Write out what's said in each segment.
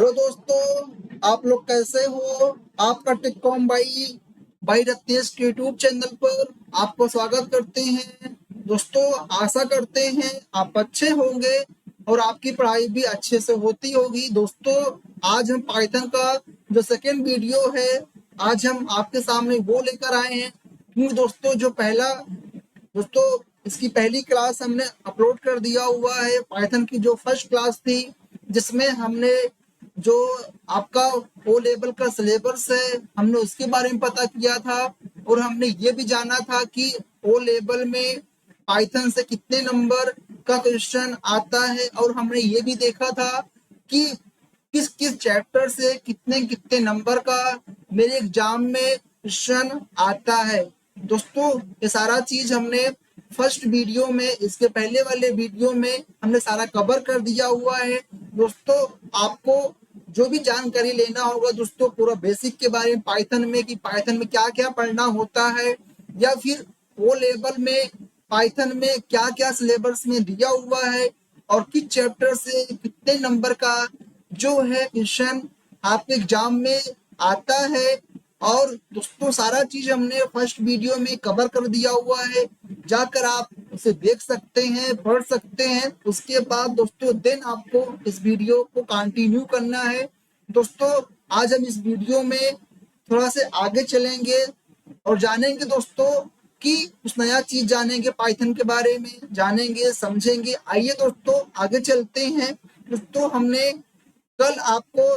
Hello दोस्तों, आप लोग कैसे हो। आपका टेककॉम भाई रत्नेश के यूट्यूब चैनल पर आपको स्वागत करते हैं। दोस्तों, आशा करते हैं आप अच्छे होंगे और आपकी पढ़ाई भी अच्छे से होती होगी। दोस्तों, आज हम पाइथन का जो सेकेंड वीडियो है, आज हम आपके सामने वो लेकर आए हैं। क्योंकि दोस्तों, दोस्तों इसकी पहली क्लास हमने अपलोड कर दिया हुआ है। पाइथन की जो फर्स्ट क्लास थी, जिसमें हमने जो आपका ओ लेवल का सिलेबस है, हमने उसके बारे में पता किया था। और हमने ये भी जाना था कि ओ लेवल में पाइथन से कितने नंबर का क्वेश्चन आता है। और हमने ये भी देखा था कि किस किस चैप्टर से कितने कितने नंबर का मेरे एग्जाम में क्वेश्चन आता है। दोस्तों, ये सारा चीज हमने फर्स्ट वीडियो में, इसके पहले वाले वीडियो में हमने सारा कवर कर दिया हुआ है। दोस्तों, आपको जो भी जानकारी लेना होगा दोस्तों, पूरा बेसिक के बारे में पाइथन में, कि पाइथन में क्या क्या पढ़ना होता है, या फिर वो लेवल में पाइथन में क्या क्या सिलेबस में दिया हुआ है, और किस चैप्टर से कितने नंबर का जो है क्वेश्चन आपके एग्जाम में आता है। और दोस्तों, सारा चीज हमने फर्स्ट वीडियो में कवर कर दिया हुआ है। जाकर आप उसे देख सकते हैं, पढ़ सकते हैं। उसके बाद दोस्तों देन आपको इस वीडियो को कंटिन्यू करना है। दोस्तों, आज हम इस वीडियो में थोड़ा से आगे चलेंगे और जानेंगे दोस्तों कि कुछ नया चीज जानेंगे, पाइथन के बारे में जानेंगे, समझेंगे। आइए दोस्तों आगे चलते हैं। दोस्तों, हमने कल आपको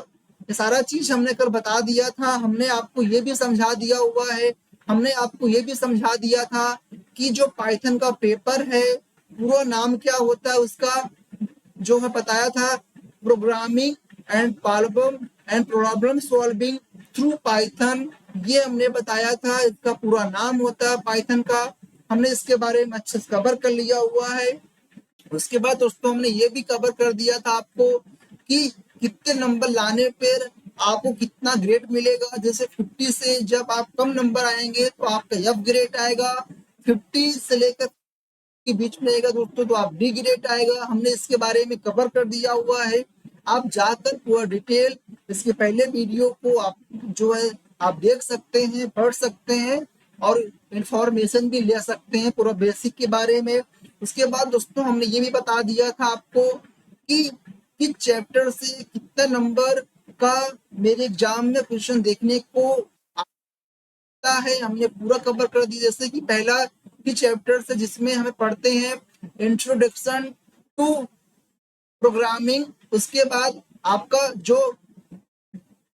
ये सारा चीज हमने कल बता दिया था। हमने आपको ये भी समझा दिया हुआ है, हमने आपको ये भी समझा दिया था कि जो पाइथन का पेपर है, पूरा नाम क्या होता है उसका, जो मैं बताया था, programming and problem solving through Python. ये हमने बताया था, इसका पूरा नाम होता है पाइथन का। हमने इसके बारे में अच्छे से कवर कर लिया हुआ है। उसके बाद दोस्तों हमने ये भी कवर कर दिया था आपको कि कितने नंबर लाने पर आपको कितना ग्रेड मिलेगा। जैसे 50 से जब आप कम नंबर आएंगे तो आपका एफ ग्रेड आएगा, 50 से लेकर के बीच में आएगा दोस्तों तो आप डी ग्रेड आएगा। हमने इसके बारे में कवर कर दिया हुआ है। आप जाकर पूरा डिटेल इसके पहले वीडियो को आप जो है आप देख सकते हैं, पढ़ सकते हैं और इंफॉर्मेशन भी ले सकते हैं पूरा बेसिक के बारे में। उसके बाद दोस्तों हमने ये भी बता दिया था आपको कि किस चैप्टर से कितना नंबर का मेरे एग्जाम में क्वेश्चन देखने को है, हमने पूरा कवर कर दी। जैसे कि पहला की चैप्टर से जिसमें हमें पढ़ते हैं इंट्रोडक्शन टू प्रोग्रामिंग। उसके बाद आपका जो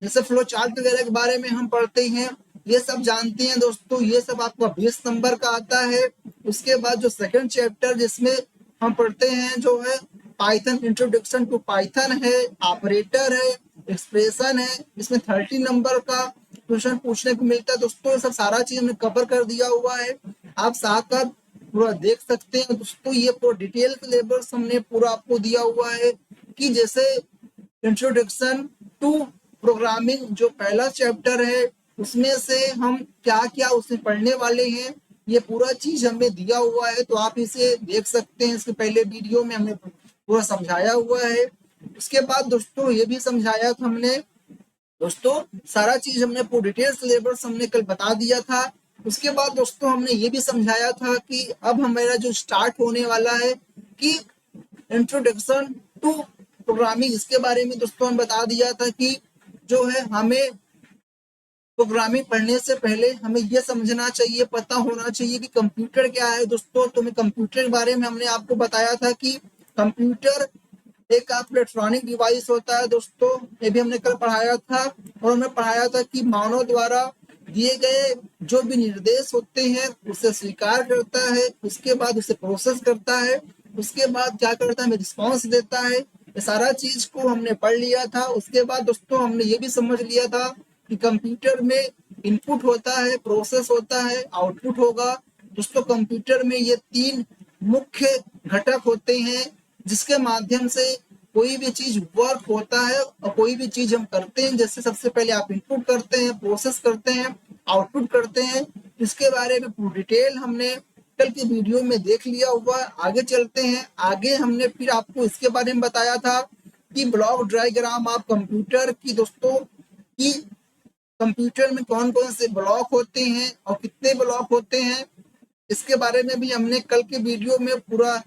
जैसे फ्लो चार्ट वगैरह के बारे में हम पढ़ते हैं, ये सब जानते हैं दोस्तों। ये सब आपका 20 नंबर का आता है। उसके बाद जो सेकंड चैप्टर जिसमें हम पढ़ते हैं जो है पाइथन, इंट्रोडक्शन टू पाइथन है, ऑपरेटर है, एक्सप्रेशन है, इसमें 30 नंबर का क्वेश्चन पूछने को मिलता है दोस्तों। सब सारा चीज हमने कवर कर दिया हुआ है, आप साकर पूरा देख सकते हैं दोस्तों। ये पूरा डिटेल सिलेबस हमने पूरा आपको दिया हुआ है कि जैसे इंट्रोडक्शन टू प्रोग्रामिंग जो पहला चैप्टर है, उसमें से हम क्या क्या उसमें पढ़ने वाले हैं, ये पूरा चीज हमें दिया हुआ है। तो आप इसे देख सकते हैं, इसके पहले वीडियो में हमने पूरा समझाया हुआ है। उसके बाद दोस्तों ये भी समझाया था हमने दोस्तों, सारा चीज हमने पूरा डिटेल सिलेबस हमने कल बता दिया था। उसके बाद दोस्तों हमने ये भी समझाया था कि अब हमारा जो स्टार्ट होने वाला है कि इंट्रोडक्शन टू प्रोग्रामिंग, इसके बारे में दोस्तों हम बता दिया था कि जो है हमें प्रोग्रामिंग पढ़ने से पहले हमें यह समझना चाहिए, पता होना चाहिए कि कंप्यूटर क्या है दोस्तों। तो मैं कंप्यूटर के बारे में हमने आपको बताया था कि कंप्यूटर एक आपका इलेक्ट्रॉनिक डिवाइस होता है दोस्तों। ये भी हमने कल पढ़ाया था। और हमने पढ़ाया था कि मानव द्वारा दिए गए जो भी निर्देश होते हैं उसे स्वीकार करता है, उसके बाद उसे प्रोसेस करता है, उसके बाद क्या करता है, रिस्पॉन्स देता है। ये सारा चीज को हमने पढ़ लिया था। उसके बाद दोस्तों हमने ये भी समझ लिया था कि कंप्यूटर में इनपुट होता है, प्रोसेस होता है, आउटपुट होगा। दोस्तों, कंप्यूटर में ये 3 मुख्य घटक होते हैं जिसके माध्यम से कोई भी चीज वर्क होता है और कोई भी चीज हम करते हैं। जैसे सबसे पहले आप इनपुट करते हैं, प्रोसेस करते हैं, आउटपुट करते हैं। इसके बारे में पूरी डिटेल हमने कल के वीडियो में देख लिया हुआ। आगे चलते हैं, आगे हमने फिर आपको इसके बारे में बताया था कि ब्लॉक डायग्राम आप कंप्यूटर की दोस्तों की कंप्यूटर में कौन कौन से ब्लॉक होते हैं और कितने ब्लॉक होते हैं, इसके बारे में भी हमने कल के वीडियो में पूरा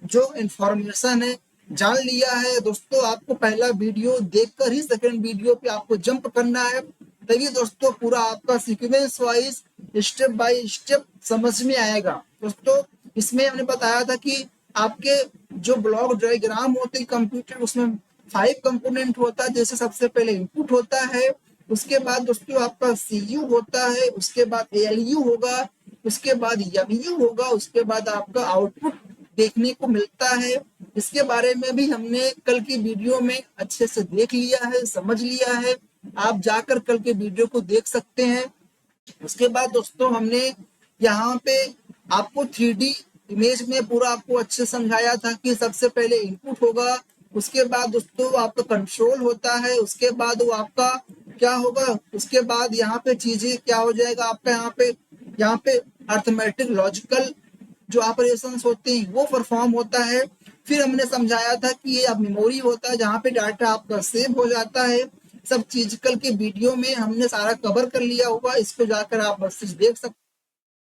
जो इंफॉर्मेशन है जान लिया है। दोस्तों आपको पहला वीडियो देखकर ही सेकंड वीडियो पे आपको जंप करना है, तभी दोस्तों पूरा आपका sequence wise step by step समझ में आएगा। दोस्तों इसमें हमने बताया था कि आपके जो ब्लॉक डायग्राम होते हैं कंप्यूटर, उसमें 5 कंपोनेंट होता है। जैसे सबसे पहले इनपुट होता है, उसके बाद दोस्तों आपका सीयू होता है, उसके बाद एलयू होगा, उसके बाद एमयू होगा, उसके बाद आपका आउटपुट देखने को मिलता है। इसके बारे में भी हमने कल की वीडियो में अच्छे से देख लिया है, समझ लिया है। आप जाकर कल के वीडियो को देख सकते हैं। उसके बाद दोस्तों हमने यहाँ पे आपको 3D इमेज में पूरा आपको अच्छे समझाया था कि सबसे पहले इनपुट होगा, उसके बाद दोस्तों आपका कंट्रोल होता है, उसके बाद वो आपका क्या होगा, उसके बाद यहाँ पे चीजें क्या हो जाएगा आपका यहाँ पे अर्थमेटिक लॉजिकल जो ऑपरेशन होते हैं वो परफॉर्म होता है। फिर हमने समझाया था कि ये अब मेमोरी होता है जहाँ पे डाटा आपका सेव हो जाता है। सब चीज कल के वीडियो में हमने सारा कवर कर लिया होगा, इस पे जाकर आप बस देख सकते।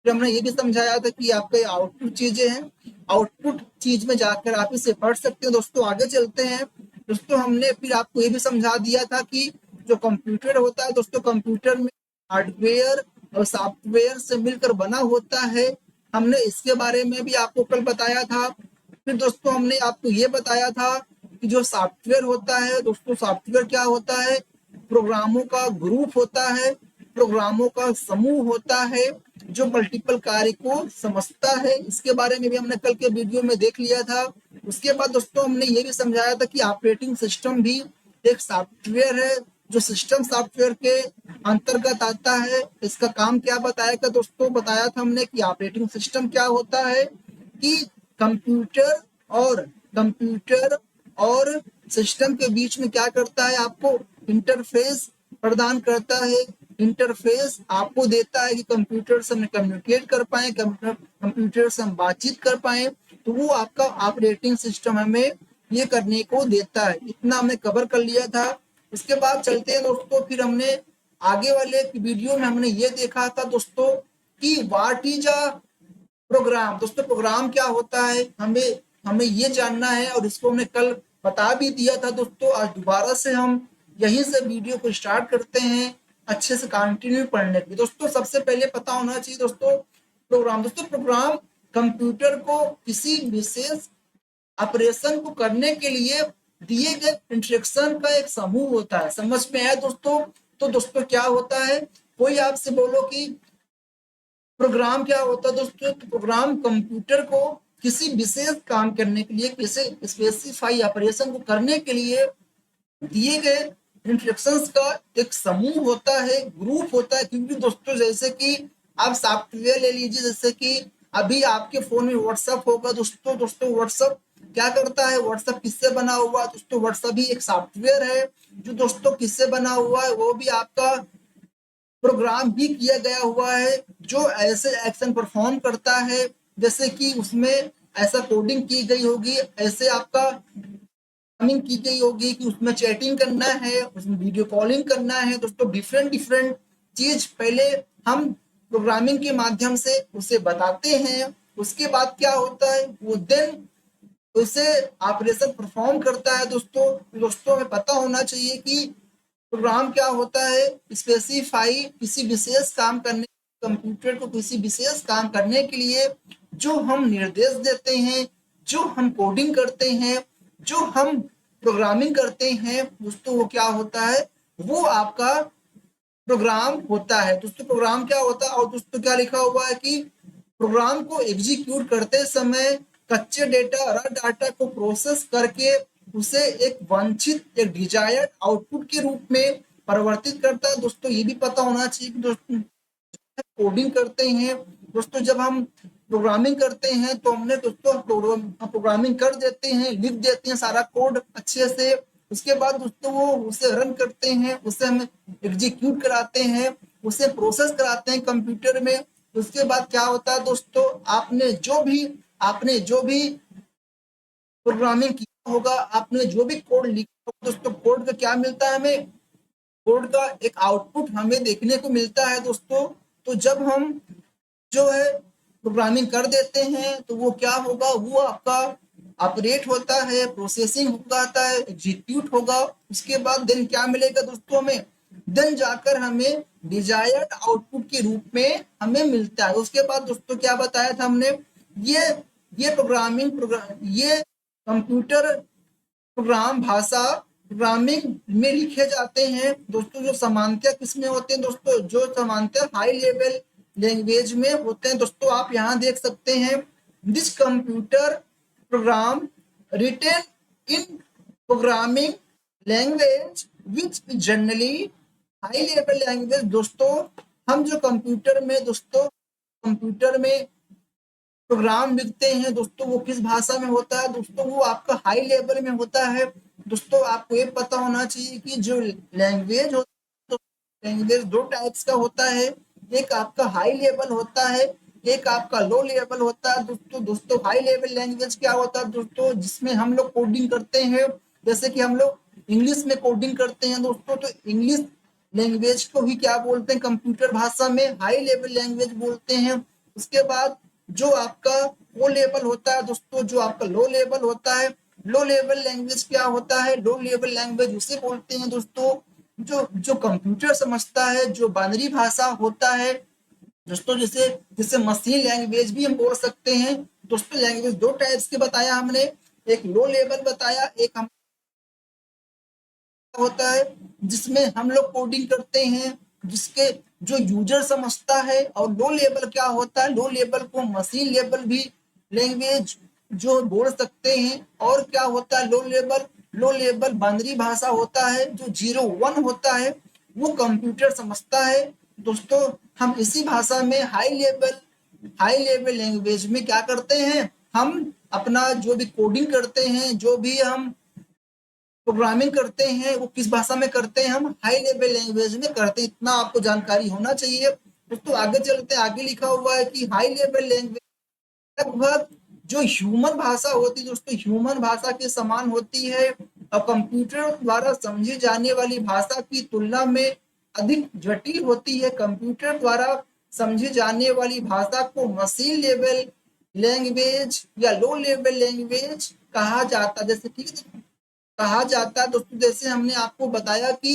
फिर हमने ये भी समझाया था कि आपके आउटपुट चीजें हैं, आउटपुट चीज में जाकर आप इसे पढ़ सकते हैं। दोस्तों आगे चलते हैं। दोस्तों हमने फिर आपको ये भी समझा दिया था कि जो कंप्यूटर होता है दोस्तों, कंप्यूटर में हार्डवेयर और सॉफ्टवेयर से मिलकर बना होता है। हमने इसके बारे में भी आपको कल बताया था। फिर दोस्तों हमने आपको ये बताया था कि जो सॉफ्टवेयर होता है दोस्तों, सॉफ्टवेयर क्या होता है, प्रोग्रामों का ग्रुप होता है, प्रोग्रामों का समूह होता है जो मल्टीपल कार्य को समझता है। इसके बारे में भी हमने कल के वीडियो में देख लिया था। उसके बाद दोस्तों हमने ये भी समझाया था कि ऑपरेटिंग सिस्टम भी एक सॉफ्टवेयर है जो सिस्टम सॉफ्टवेयर के अंतर्गत आता है। इसका काम क्या बताया था दोस्तों, बताया था हमने कि ऑपरेटिंग सिस्टम क्या होता है कि कंप्यूटर कंप्यूटर और सिस्टम के बीच में क्या करता है, आपको इंटरफेस प्रदान करता है। इंटरफेस आपको देता है कि कंप्यूटर से हम कम्युनिकेट कर पाए, कंप्यूटर से हम बातचीत कर पाए, तो वो आपका ऑपरेटिंग सिस्टम हमें ये करने को देता है। इतना हमने कवर कर लिया था। उसके बाद चलते हैं दोस्तों, फिर हमने आगे वाले वीडियो में हमने ये देखा था दोस्तों कि व्हाट इज अ प्रोग्राम। दोस्तों प्रोग्राम क्या होता है हमें हमें ये जानना है, और इसको हमने कल बता भी दिया था दोस्तों। आज दोबारा से हम यहीं से वीडियो को स्टार्ट करते हैं अच्छे से कंटिन्यू पढ़ने की। दोस्तों सबसे पहले पता होना चाहिए दोस्तों प्रोग्राम। दोस्तों प्रोग्राम कंप्यूटर को किसी विशेष ऑपरेशन को करने के लिए दिए गए इंस्ट्रक्शन का एक समूह होता है। समझ में आया दोस्तों? तो दोस्तों क्या होता है, कोई आपसे बोलो कि प्रोग्राम क्या होता है दोस्तों, तो प्रोग्राम कंप्यूटर को किसी विशेष काम करने के लिए, किसी स्पेसिफाई ऑपरेशन को करने के लिए दिए गए इंस्ट्रक्शंस का एक समूह होता है, ग्रुप होता है। क्योंकि दोस्तों जैसे कि आप सॉफ्टवेयर ले लीजिए, जैसे कि अभी आपके फोन में व्हाट्सएप होगा दोस्तों व्हाट्सएप क्या करता है, व्हाट्सएप किससे बना हुआ है दोस्तों, व्हाट्सएप भी एक सॉफ्टवेयर है जो दोस्तों किससे बना हुआ है, वो भी आपका प्रोग्राम भी किया गया हुआ है जो ऐसे एक्शन परफॉर्म करता है। जैसे कि उसमें ऐसा कोडिंग की गई होगी, ऐसे आपका की गई होगी कि उसमें चैटिंग करना है, उसमें वीडियो कॉलिंग करना है दोस्तों। डिफरेंट डिफरेंट चीज पहले हम प्रोग्रामिंग के माध्यम से उसे बताते हैं। उसके बाद क्या होता है, वो देन उसे ऑपरेशन परफॉर्म करता है दोस्तों हमें पता होना चाहिए कि प्रोग्राम क्या होता है, स्पेसिफाई किसी विशेष काम करने, कंप्यूटर को किसी विशेष काम करने के लिए जो हम निर्देश देते हैं, जो हम कोडिंग करते हैं, जो हम प्रोग्रामिंग करते हैं दोस्तों, वो क्या होता है, वो आपका प्रोग्राम होता है। दोस्तों प्रोग्राम क्या होता है, और दोस्तों क्या लिखा हुआ है कि प्रोग्राम को एग्जीक्यूट करते समय कच्चे डेटा रा डाटा को प्रोसेस करके उसे एक वांछित एक डिजायर्ड आउटपुट के रूप में परिवर्तित करता है। दोस्तों ये भी पता होना चाहिए कि दोस्तों कोडिंग करते हैं दोस्तों, जब हम प्रोग्रामिंग करते हैं तो हमने दोस्तों प्रोग्रामिंग कर देते हैं, लिख देते हैं सारा कोड अच्छे से। उसके बाद दोस्तों वो उसे रन करते हैं, उसे हम एग्जीक्यूट कराते हैं, उसे प्रोसेस कराते हैं कंप्यूटर में। उसके बाद क्या होता है दोस्तों, आपने जो भी प्रोग्रामिंग की होगा, आपने जो भी कोड लिखा होगा दोस्तों, कोड का क्या मिलता है हमें, कोड का एक आउटपुट हमें देखने को मिलता है दोस्तों। तो जब हम जो है प्रोग्रामिंग कर देते हैं तो वो क्या होगा, वो आपका ऑपरेट होता है, प्रोसेसिंग होता है, एग्जीक्यूट होगा। उसके बाद देन क्या मिलेगा दोस्तों हमें, देन जाकर हमें डिजायर्ड आउटपुट के रूप में हमें मिलता है। उसके बाद दोस्तों क्या बताया था हमने, ये ये प्रोग्राम ये कंप्यूटर प्रोग्राम भाषा प्रोग्रामिंग में लिखे जाते हैं दोस्तों। जो समानता किसमें होते हैं दोस्तों, जो समानता हाई लेवल लैंग्वेज में होते हैं दोस्तों। आप यहाँ देख सकते हैं, this computer program written in programming language which generally high level language. दोस्तों हम जो कंप्यूटर में दोस्तों कंप्यूटर में प्रोग्राम लिखते हैं दोस्तों, वो किस भाषा में होता है दोस्तों, वो आपका हाई लेवल में होता है दोस्तों। आपको ये पता होना चाहिए कि जो लैंग्वेज होता है, लैंग्वेज दो टाइप्स का होता है, एक आपका हाई लेवल होता है, एक आपका लो लेवल होता है दोस्तों। दोस्तों हाई लेवल लैंग्वेज क्या होता है दोस्तों, जिसमें हम लोग कोडिंग करते हैं, जैसे कि हम लोग इंग्लिश में कोडिंग करते हैं दोस्तों। तो इंग्लिश लैंग्वेज को ही क्या बोलते हैं, कंप्यूटर भाषा में हाई लेवल लैंग्वेज बोलते हैं। उसके बाद जो आपका वो लेवल होता है दोस्तों, जो आपका लो लेवल होता है, लो लेवल लैंग्वेज क्या होता है, लो लेवल लैंग्वेज उसे बोलते हैं दोस्तों जो जो कंप्यूटर समझता है, जो बाइनरी भाषा होता है दोस्तों। जैसे जैसे मशीन लैंग्वेज भी हम बोल सकते हैं दोस्तों। लैंग्वेज दो टाइप्स के बताया हमने, एक लो लेवल बताया, एक हम होता है जिसमें हम लोग कोडिंग करते हैं, जिसके जो यूजर समझता है। और लो लेवल क्या होता है, लो लेवल को मशीन लेवल भी लैंग्वेज जो बोल सकते हैं। और क्या होता है लो लेवल बाइनरी भाषा होता है, जो 0 1 होता है, वो कंप्यूटर समझता है दोस्तों। हम इसी भाषा में हाई लेवल लैंग्वेज में क्या करते हैं, हम अपना जो भी कोडिंग करते हैं, जो भी हम प्रोग्रामिंग करते हैं, वो किस भाषा में करते हैं, हम हाई लेवल लैंग्वेज में करते हैं। इतना आपको जानकारी होना चाहिए दोस्तों। आगे चलते आगे लिखा हुआ है कि हाई लेवल लैंग्वेज लगभग जो ह्यूमन भाषा होती है दोस्तों, ह्यूमन भाषा के समान होती है और कंप्यूटर द्वारा समझी जाने वाली भाषा की तुलना में अधिक जटिल होती है। कंप्यूटर द्वारा समझी जाने वाली भाषा को मशीन लेवल लैंग्वेज या लो लेवल लैंग्वेज कहा जाता है। जैसे ठीक है, कहा जाता है दोस्तों। जैसे हमने आपको बताया कि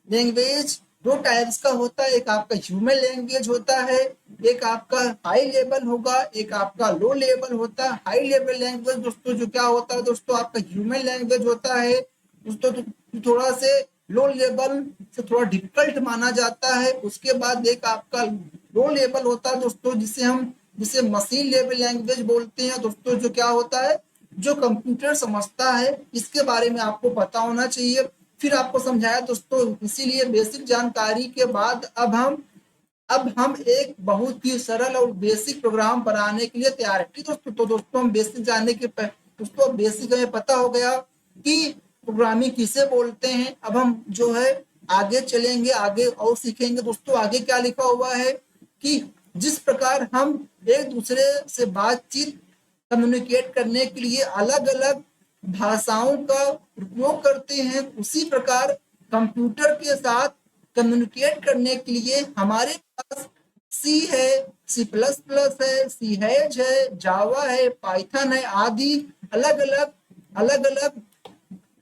लैंग्वेज दो टाइप्स का होता है, एक आपका ह्यूमन लैंग्वेज होता है, एक आपका हाई लेवल होगा, एक आपका लो लेवल होता है। हाई लेवल लैंग्वेज दोस्तों जो क्या होता है दोस्तों, आपका ह्यूमन लैंग्वेज होता है दोस्तों, तो थोड़ा से लो लेवल से थोड़ा डिफिकल्ट माना जाता है। उसके बाद एक आपका लो लेवल होता है दोस्तों, जिसे मशीन लेवल लैंग्वेज बोलते हैं दोस्तों, जो क्या होता है, जो कंप्यूटर समझता है। इसके बारे में आपको पता होना चाहिए। फिर आपको समझाया दोस्तों। इसीलिए बेसिक जानकारी के बाद अब हम एक बहुत ही सरल और बेसिक प्रोग्राम बनाने के लिए तैयार है। ठीक दोस्तों, तो दोस्तों हम बेसिक जानने के दोस्तों बेसिक हमें पता हो गया कि प्रोग्रामिंग किसे बोलते हैं। अब हम जो है आगे चलेंगे, आगे और सीखेंगे दोस्तों। आगे क्या लिखा हुआ है कि जिस प्रकार हम एक दूसरे से बातचीत कम्युनिकेट करने के लिए अलग अलग भाषाओं का उपयोग करते हैं, उसी प्रकार कंप्यूटर के साथ कम्युनिकेट करने के लिए हमारे पास सी है, C++ है, सी हैश है, जावा है, पाइथन है आदि अलग अलग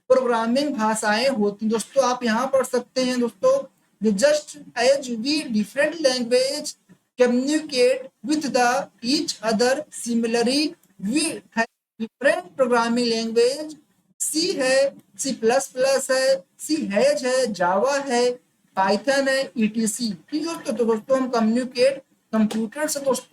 प्रोग्रामिंग भाषाएं होती दोस्तों। आप यहाँ पढ़ सकते हैं दोस्तों, just as we different language communicate with the each other similarly we have different programming language। सी है, C++ है, सी हैश है, जावा है, पाइथन है, ETC। ठीक है दोस्तों, तो दोस्तों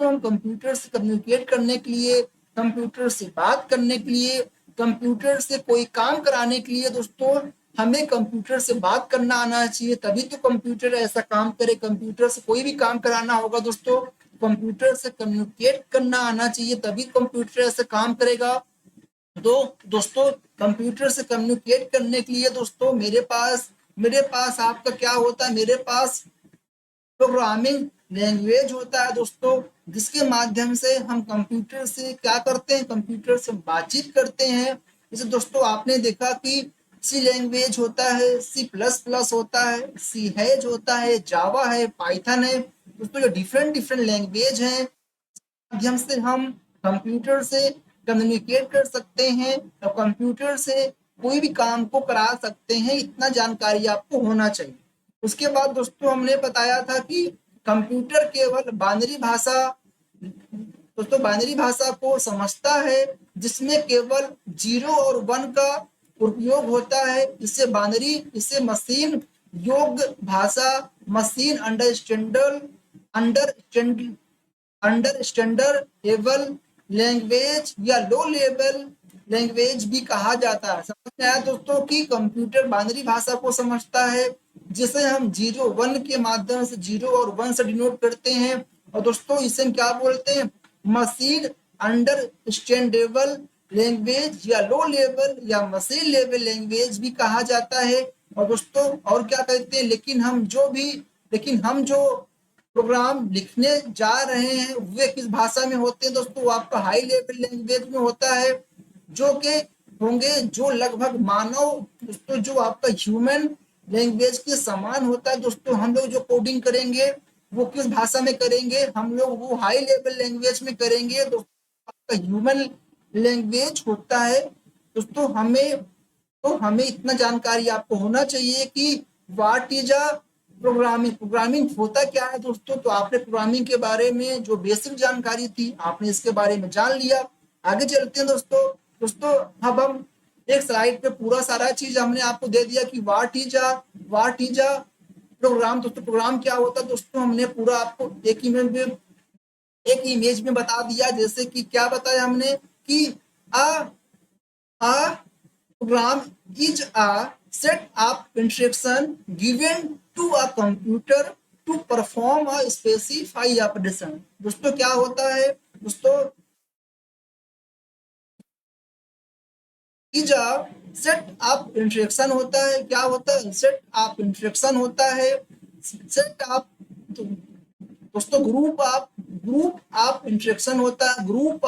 हम कंप्यूटर से कम्युनिकेट करने के लिए, कंप्यूटर से बात करने के लिए, कंप्यूटर से कोई काम कराने के लिए दोस्तों हमें कंप्यूटर से बात करना आना चाहिए, तभी तो कंप्यूटर ऐसा काम करे। कंप्यूटर से कोई भी काम कराना होगा दोस्तों, कंप्यूटर से कम्युनिकेट करना आना चाहिए, तभी कंप्यूटर ऐसा काम करेगा। तो दोस्तों कंप्यूटर से कम्युनिकेट करने के लिए दोस्तों मेरे पास आपका क्या होता है, मेरे पास प्रोग्रामिंग लैंग्वेज होता है दोस्तों, जिसके माध्यम से हम कंप्यूटर से क्या करते हैं, कंप्यूटर से बातचीत करते हैं। जैसे दोस्तों आपने देखा कि सी लैंग्वेज होता है, सी प्लस प्लस होता है, सी हैज होता है, जावा है, पाइथन है। दोस्तों ये डिफरेंट डिफरेंट लैंग्वेज हैं, माध्यम से हम कंप्यूटर से कम्युनिकेट कर सकते हैं और कंप्यूटर से कोई भी काम को करा सकते हैं। इतना जानकारी आपको होना चाहिए। उसके बाद दोस्तों हमने बताया था कि कंप्यूटर केवल बाइनरी भाषा, दोस्तों बाइनरी भाषा को समझता है जिसमें केवल 0 और 1 का उपयोग होता है। इसे मशीन योग्य भाषा, मशीन अंडरस्टैंड अंडरस्टैंडेबल लैंग्वेज या लो लेवल लैंग्वेज भी कहा जाता है। समझ में आया दोस्तों कि कंप्यूटर बाइनरी भाषा को समझता है जिसे हम 0 1 के माध्यम से 0 और 1 से डिनोट करते हैं। और दोस्तों इसे हम क्या बोलते हैं? मशीन अंडरस्टैंडेबल लैंग्वेज या लो लेवल या मशीन लेवल लैंग्वेज भी कहा जाता है। और दोस्तों और क्या कहते हैं, लेकिन हम जो प्रोग्राम लिखने जा रहे हैं वे किस भाषा में होते हैं दोस्तों? वो आपका हाई लेवल लैंग्वेज में होता है, जो कि होंगे जो लगभग मानव दोस्तों जो आपका ह्यूमन लैंग्वेज के समान होता है। दोस्तों हम लोग जो कोडिंग करेंगे वो किस भाषा में करेंगे? हम लोग वो हाई लेवल लैंग्वेज में करेंगे। दोस्तों आपका ह्यूमन लैंग्वेज होता है। दोस्तों हमें इतना जानकारी आपको होना चाहिए कि what is a programming. Programming होता क्या है दोस्तों? तो आपने प्रोग्रामिंग के बारे में जो बेसिक जानकारी थी आपने इसके बारे में जान लिया। आगे चलते हैं दोस्तों। अब हम एक स्लाइड पे पूरा सारा चीज हमने आपको दे दिया कि व्हाट इज अ प्रोग्राम। दोस्तों प्रोग्राम क्या होता है दोस्तों, हमने पूरा आपको एक इमेज में बता दिया। जैसे कि क्या बताया हमने कि अ अ program is a set of instruction given to a computer to perform a specified operation। दोस्तों क्या होता है दोस्तों? is a set of instruction होता है। क्या होता है? set of instruction होता है। set of दोस्तों ग्रुप ऑफ इंस्ट्रक्शन होता है। ग्रुप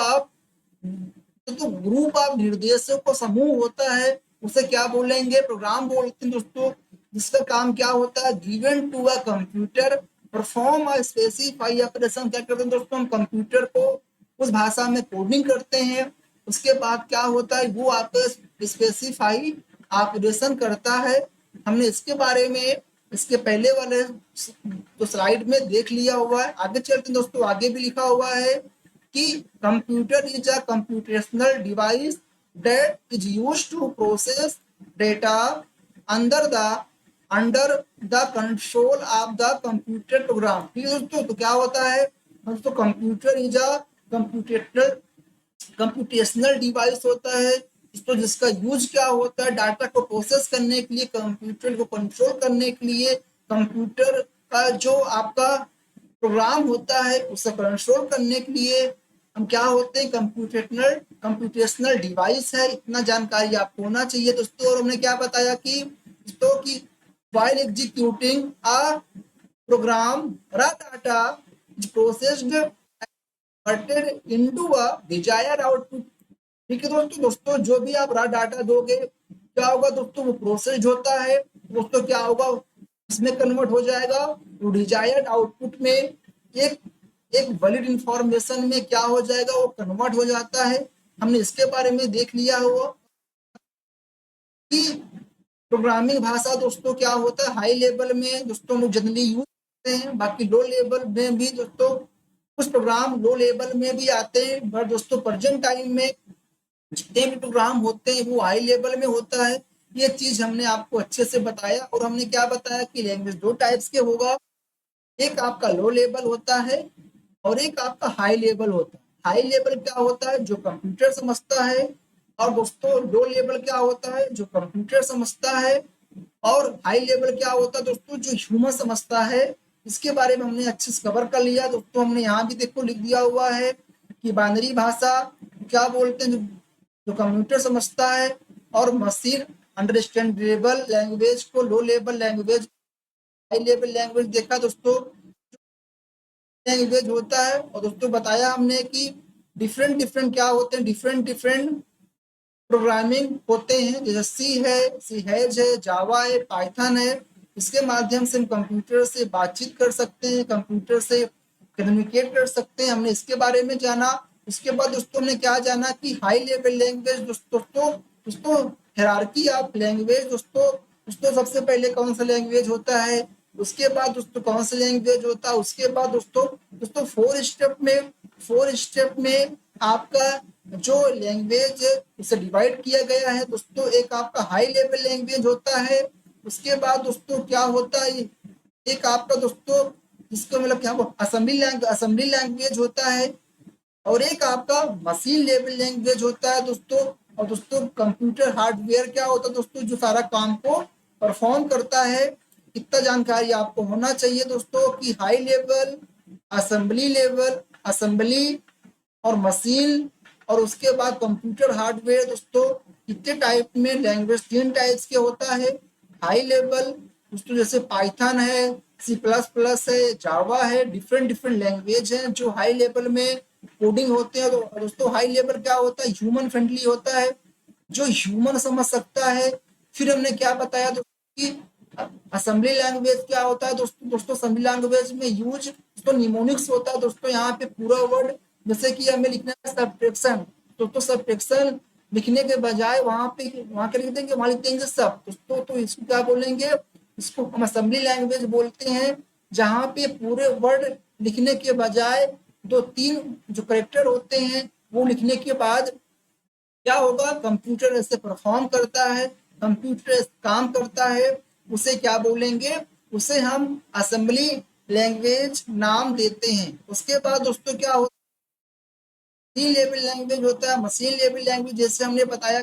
ऑफ निर्देशों का समूह होता है, उसे क्या बोलेंगे? प्रोग्राम बोलते हैं दोस्तों। जिसका काम क्या होता है? Given to a computer perform a specify operation. क्या करते हैं दोस्तों? हम कंप्यूटर को उस भाषा में कोडिंग करते हैं। उसके बाद क्या होता है? वो आपको स्पेसिफाई ऑपरेशन करता है। हमने इसके बारे में इसके पहले वाले तो स्लाइड में देख लिया हुआ है। आगे चलते हैं दोस्तों। आगे भी लिखा हुआ है कि computer is a computational device that is used to process data under the under the control of the computer program. ठीक है दोस्तों। तो क्या होता है दोस्तों? Computer is a computational device होता है। तो जिसका यूज क्या होता है? डाटा को प्रोसेस करने के लिए, कंप्यूटर को कंट्रोल करने के लिए। कंप्यूटर का जो आपका प्रोग्राम होता है उसे कंट्रोल करने के लिए हम क्या होते हैं? कंप्यूटेशनल डिवाइस है। इतना जानकारी आपको होना चाहिए दोस्तों। और हमने क्या बताया कि दोस्तों की while executing a program raw data is processed converted into a desired output। ठीक है दोस्तों जो भी आप रॉ डाटा दोगे क्या होगा दोस्तों? वो प्रोसेस्ड होता है दोस्तों। क्या होगा? इसमें कन्वर्ट हो जाएगा तो डिजायर्ड आउटपुट में एक एक वैलिड इंफॉर्मेशन में क्या हो जाएगा? वो कन्वर्ट हो जाता है। हमने इसके बारे में देख लिया हुआ कि प्रोग्रामिंग भाषा दोस्तों क्या होता है? हाई लेवल में दोस्तों लोग जनरली यूज करते हैं। बाकी लो लेवल में भी दोस्तों कुछ प्रोग्राम लो लेवल में भी आते हैं, पर दोस्तों प्रेजेंट टाइम में जितने भी प्रोग्राम होते हैं वो हाई लेवल में होता है। ये चीज हमने आपको अच्छे से बताया। और हमने क्या बताया कि लैंग्वेज दो टाइप्स के होगा, एक आपका लो लेवल होता है और एक आपका हाई लेवल होता है। हाई लेवल क्या होता है? जो कंप्यूटर समझता है। और दोस्तों लो लेवल क्या होता है? जो कंप्यूटर समझता है। और हाई लेवल क्या होता है दोस्तों? जो ह्यूमन समझता है। इसके बारे में हमने अच्छे से कवर कर लिया दोस्तों। हमने यहाँ भी देखो लिख दिया हुआ है कि बाइनरी भाषा क्या बोलते हैं? जो कंप्यूटर समझता है। और मशीन अंडरस्टैंडेबल लैंग्वेज को low level language, high level language देखा दोस्तों लैंग्वेज होता है। और दोस्तों बताया हमने कि डिफरेंट डिफरेंट क्या होते हैं? डिफरेंट डिफरेंट प्रोग्रामिंग होते हैं, जैसे सी है, सी हैज है, जावा है, पाइथन है। इसके माध्यम से हम कंप्यूटर से बातचीत कर सकते हैं, कंप्यूटर से कम्युनिकेट कर सकते हैं। हमने इसके बारे में जाना। उसके बाद दोस्तों हमने क्या जाना कि हाई लेवल लैंग्वेज दोस्तों दोस्तों हायरार्की ऑफ लैंग्वेज दोस्तों दोस्तों सबसे पहले कौन सा लैंग्वेज होता है, उसके बाद दोस्तों कौन सा लैंग्वेज होता है, उसके बाद दोस्तों दोस्तों फोर स्टेप में आपका जो लैंग्वेज उसे डिवाइड किया गया है दोस्तों। एक आपका हाई लेवल लैंग्वेज होता है, उसके बाद दोस्तों क्या होता है, एक आपका दोस्तों जिसको मतलब क्या असेंबली लैंग्वेज होता है, और एक आपका मशीन लेवल लैंग्वेज होता है दोस्तों। और दोस्तों कंप्यूटर हार्डवेयर क्या होता है दोस्तों, जो सारा काम को परफॉर्म करता है। इतना जानकारी आपको होना चाहिए दोस्तों कि हाई लेवल, लेवल, असेंबली और मशीन, और उसके बाद कंप्यूटर हार्डवेयर दोस्तों। कितने टाइप में लैंग्वेज, 3 टाइप्स के होता है। हाई लेवल दोस्तों जैसे पाइथन है, C++ है, जावा है, डिफरेंट डिफरेंट लैंग्वेज हैं जो हाई लेवल में कोडिंग होते हैं। तो दोस्तों हाई लेवल क्या होता है, ह्यूमन फ्रेंडली होता है, जो ह्यूमन समझ सकता है। फिर हमने क्या बताया दोस्तों कि असेंबली लैंग्वेज क्या होता है दोस्तों दोस्तों असेंबली लैंग्वेज में यूज दोस्तों निमोनिक्स होता है दोस्तों। यहाँ पे पूरा वर्ड, जैसे कि हमें लिखना है सब्ट्रैक्शन, दोस्तों सब्ट्रैक्शन लिखने के बजाय वहां के लिख देंगे, वहां लिख देंगे सब दोस्तों। तो इसको क्या बोलेंगे, इसको हम असेंबली लैंग्वेज बोलते हैं, जहाँ पे पूरे वर्ड लिखने के बजाय 2-3 जो करेक्टर होते हैं वो लिखने के बाद क्या होगा, कंप्यूटर ऐसे परफॉर्म करता है, कंप्यूटर काम करता है, उसे क्या बोलेंगे, उसे हम असेंबली लैंग्वेज नाम देते हैं। उसके बाद दोस्तों क्या होता है, मशीन लेवल लैंग्वेज होता है। मशीन लेवल लैंग्वेज जैसे हमने बताया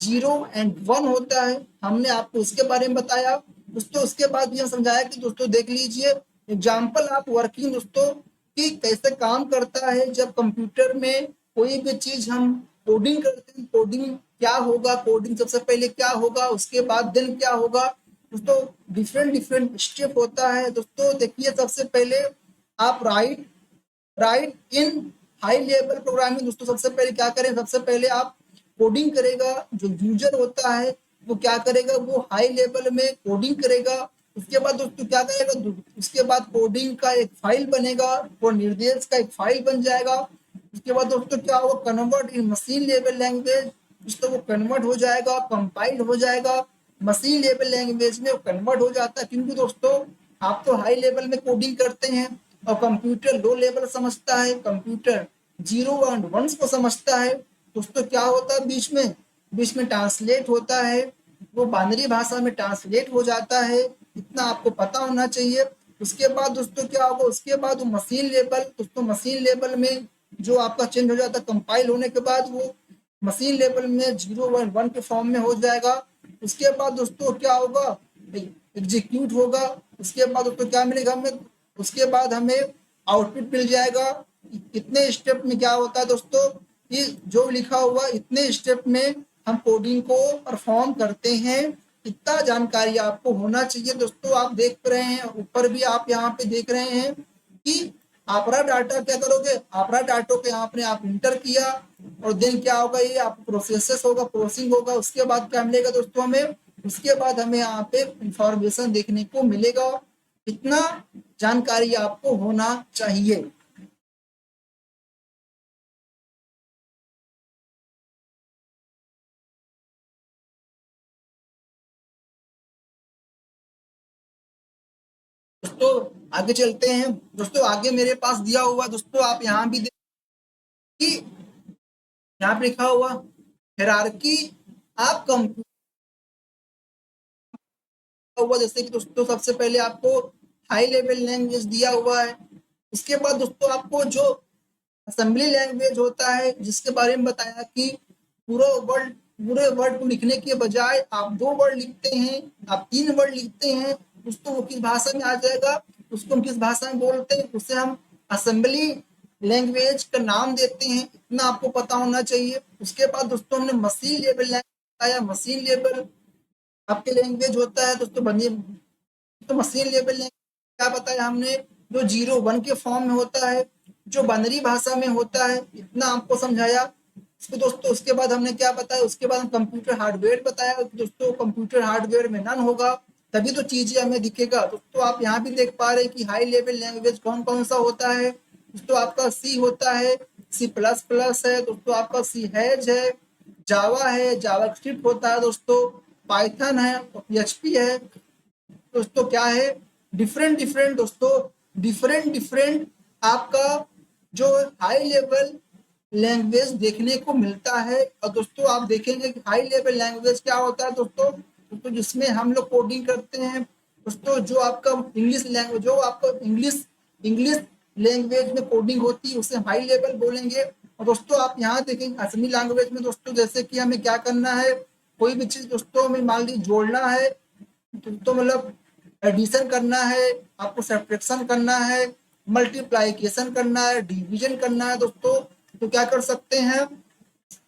0 और 1 होता है, हमने आपको इसके बारे में बताया दोस्तों। उसके बाद भी हम समझाया कि दोस्तों देख लीजिए एग्जाम्पल आप वर्किंग दोस्तों कि कैसे काम करता है जब कंप्यूटर में कोई भी चीज हम कोडिंग करते हैं। कोडिंग क्या होगा, कोडिंग सबसे पहले क्या होगा, उसके बाद देन क्या होगा दोस्तों। डिफरेंट डिफरेंट स्टेप होता है दोस्तों। देखिए सबसे पहले आप राइट इन हाई लेवल प्रोग्रामिंग दोस्तों सबसे पहले क्या करें, सबसे पहले आप कोडिंग करेगा। जो यूजर होता है वो क्या करेगा, वो हाई लेवल में कोडिंग करेगा। उसके बाद दोस्तों क्या करेगा, उसके बाद कोडिंग का एक फाइल बनेगा, वो निर्देश का एक फाइल बन जाएगा। उसके बाद दोस्तों क्या होगा, convert in machine level language दोस्तों, वो कन्वर्ट हो जाएगा, कंपाइल हो जाएगा मशीन लेवल लैंग्वेज में, वो कन्वर्ट हो जाता है। क्योंकि दोस्तों आप तो हाई लेवल में कोडिंग करते हैं और कंप्यूटर लो लेवल समझता है, कंप्यूटर 0 और 1 को समझता है दोस्तों। क्या होता है बीच में ट्रांसलेट होता है, वो बाइनरी भाषा में ट्रांसलेट हो जाता है। इतना आपको पता होना चाहिए। उसके बाद दोस्तों क्या होगा, उसके बाद वो मशीन लेवल दोस्तों, मशीन लेवल में जो आपका चेंज हो जाता है कंपाइल होने के बाद, वो मशीन लेवल में 0 और 1 के फॉर्म में हो जाएगा। उसके बाद दोस्तों क्या होगा, एग्जीक्यूट होगा। उसके बाद दोस्तों क्या मिलेगा हमें, उसके बाद हमें आउटपुट मिल जाएगा। कितने स्टेप में क्या होता है दोस्तों कि जो लिखा हुआ इतने स्टेप में हम कोडिंग को परफॉर्म करते हैं। इतना जानकारी आपको होना चाहिए दोस्तों। आप देख रहे हैं ऊपर भी, आप यहाँ पे देख रहे हैं कि आपरा डाटा क्या करोगे, आपरा डाटा को यहाँ पे आप इंटर किया और देन क्या होगा, ये आप प्रोसेसेस होगा, प्रोसेसिंग होगा। उसके बाद क्या मिलेगा दोस्तों हमें, उसके बाद हमें यहाँ पे इंफॉर्मेशन देखने को मिलेगा। इतना जानकारी आपको होना चाहिए। दोस्तों आगे चलते हैं दोस्तों। आगे मेरे पास दिया हुआ दोस्तों, आप यहाँ भी देखिए, यहाँ पे लिखा हुआ हायरार्की आप कंप्यूटर हुआ, जैसे कि दोस्तों सबसे पहले आपको हाई लेवल लैंग्वेज दिया हुआ है। उसके बाद दोस्तों आपको जो असेंबली लैंग्वेज होता है जिसके बारे में बताया कि पूरा वर्ड पूरे वर्ड को लिखने के बजाय आप 2 वर्ड लिखते हैं, आप 3 वर्ड लिखते हैं दोस्तों, वो किस भाषा में आ जाएगा, उसको हम किस भाषा में बोलते हैं, उसे हम असेंबली लैंग्वेज का नाम देते हैं। इतना आपको पता होना चाहिए। उसके बाद दोस्तों हमने मशीन लेवल लैंग्वेज बताया। मशीन लेवल आपके लैंग्वेज होता है दोस्तों बनिए, तो मशीन लेवल लैंग्वेज क्या बताया हमने, जो 0 1 के फॉर्म में होता है, जो बाइनरी भाषा में होता है। इतना आपको समझाया। इसको दोस्तों उसके बाद हमने क्या बताया, उसके बाद हम कंप्यूटर हार्डवेयर बताया दोस्तों। कंप्यूटर हार्डवेयर में नन होगा तभी तो चीजें हमें दिखेगा दोस्तों। आप यहाँ भी देख पा रहे हैं कि हाई लेवल लैंग्वेज कौन कौन सा होता है दोस्तों। आपका सी होता है, सी प्लस प्लस है दोस्तों, आपका सी हैज है, जावा है, जावा स्क्रिप्ट होता है दोस्तों, पाइथन है, पीएचपी है दोस्तों। क्या है, डिफरेंट डिफरेंट दोस्तों, डिफरेंट डिफरेंट आपका जो हाई लेवल लैंग्वेज देखने को मिलता है। और दोस्तों आप देखेंगे कि हाई लेवल लैंग्वेज क्या होता है दोस्तों, दोस्तों जिसमें हम लोग कोडिंग करते हैं दोस्तों। जो आपका इंग्लिश लैंग्वेज, जो आपका इंग्लिश इंग्लिश लैंग्वेज में कोडिंग होती है उसे हाई लेवल बोलेंगे। और दोस्तों आप यहाँ देखेंगे असमी लैंग्वेज में दोस्तों, जैसे कि हमें क्या करना है, कोई भी चीज दोस्तों हमें मान लीजिए जोड़ना है तो मतलब एडिशन करना है, आपको सब्ट्रैक्शन करना है, मल्टीप्लाइकेशन करना है, डिवीजन करना है दोस्तों। तो क्या कर सकते हैं,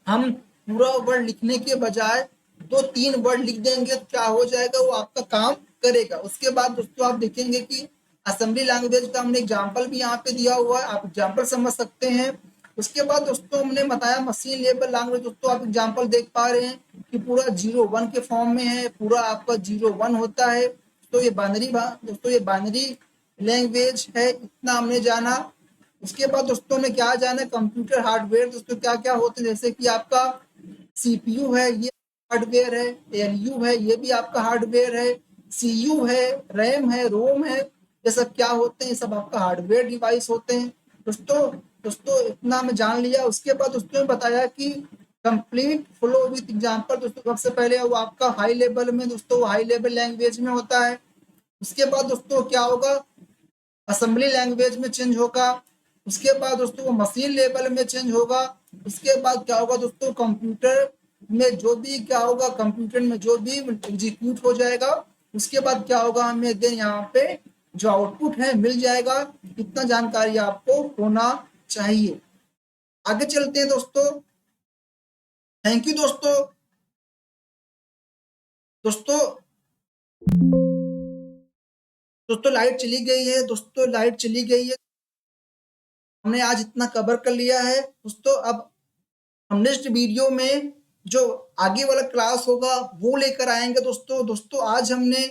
हम पूरा वर्ड लिखने के बजाय 2-3 वर्ड लिख देंगे तो क्या हो जाएगा, वो आपका काम करेगा। उसके बाद दोस्तों आप देखेंगे कि असेंबली लैंग्वेज का हमने एग्जाम्पल भी यहाँ पे दिया हुआ है, आप एग्जाम्पल समझ सकते हैं। उसके बाद दोस्तों हमने बताया मशीन लेवल लैंग्वेज दोस्तों, आप एग्जाम्पल देख पा रहे हैं कि पूरा 0-1 के फॉर्म में है, पूरा आपका 0-1 होता है। तो ये बाइनरी दोस्तों, ये बाइनरी लैंग्वेज है, इतना हमने जाना। उसके बाद दोस्तों ने क्या जाना, कंप्यूटर हार्डवेयर दोस्तों क्या क्या होते हैं, जैसे कि आपका सीपीयू है, ये हार्डवेयर है, एलयू है, ये भी आपका हार्डवेयर है, सीयू है, रैम है, रोम है, ये सब क्या होते हैं, ये सब आपका हार्डवेयर डिवाइस होते हैं दोस्तों। दोस्तों इतना हमें जान लिया। उसके बाद दोस्तों ने बताया कि कंप्लीट फ्लो विथ एग्जांपल दोस्तों, सबसे पहले वो आपका हाई लेवल में दोस्तों, हाई लेवल लैंग्वेज में होता है। उसके बाद दोस्तों क्या होगा, असेंबली लैंग्वेज में चेंज होगा। उसके बाद दोस्तों वो मशीन लेवल में चेंज होगा। उसके बाद क्या होगा दोस्तों, कंप्यूटर में जो भी क्या होगा, कंप्यूटर में जो भी एग्जीक्यूट हो जाएगा। उसके बाद क्या होगा, हमें देन यहाँ पे जो आउटपुट है मिल जाएगा। इतना जानकारी आपको होना चाहिए। आगे चलते हैं दोस्तों। थैंक यू दोस्तों। दोस्तों दोस्तों लाइट चली गई है, दोस्तों लाइट चली गई है। हमने आज इतना कवर कर लिया है दोस्तों। अब हम नेक्स्ट वीडियो में जो आगे वाला क्लास होगा वो लेकर आएंगे दोस्तों। दोस्तों आज हमने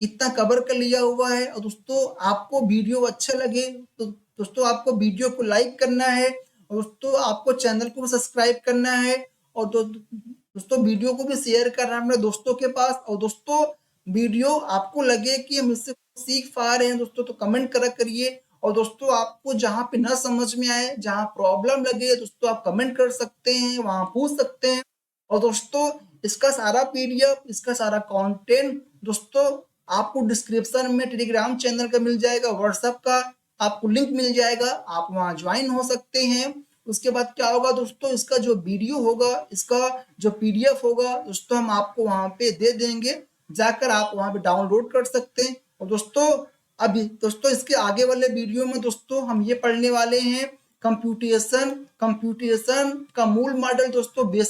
इतना कवर कर लिया हुआ है। और दोस्तों आपको वीडियो अच्छा लगे तो दोस्तों आपको वीडियो को लाइक करना है, और दोस्तों आपको चैनल को सब्सक्राइब करना है, और दोस्तों वीडियो को भी शेयर करना है अपने दोस्तों के पास। और दोस्तों वीडियो आपको लगे कि हम इससे सीख पा रहे हैं दोस्तों तो कमेंट करा करिए। और दोस्तों आपको जहाँ पे ना समझ में आए, जहाँ प्रॉब्लम लगे दोस्तों आप कमेंट कर सकते हैं, वहाँ पूछ सकते हैं। और दोस्तों इसका सारा पीडीएफ, इसका सारा कंटेंट दोस्तों आपको डिस्क्रिप्शन में टेलीग्राम चैनल का मिल जाएगा, व्हाट्सएप का आपको लिंक मिल जाएगा, आप वहाँ ज्वाइन हो सकते हैं। उसके बाद क्या होगा दोस्तों, इसका जो वीडियो होगा, इसका जो पीडीएफ होगा दोस्तों हम आपको वहाँ पे दे देंगे, जाकर आप वहाँ पे डाउनलोड कर सकते हैं। और दोस्तों अभी दोस्तों इसके आगे वाले वीडियो में दोस्तों हम ये पढ़ने वाले हैं कंप्यूटेशन, कंप्यूटेशन का मूल मॉडल दोस्तों, बेसिक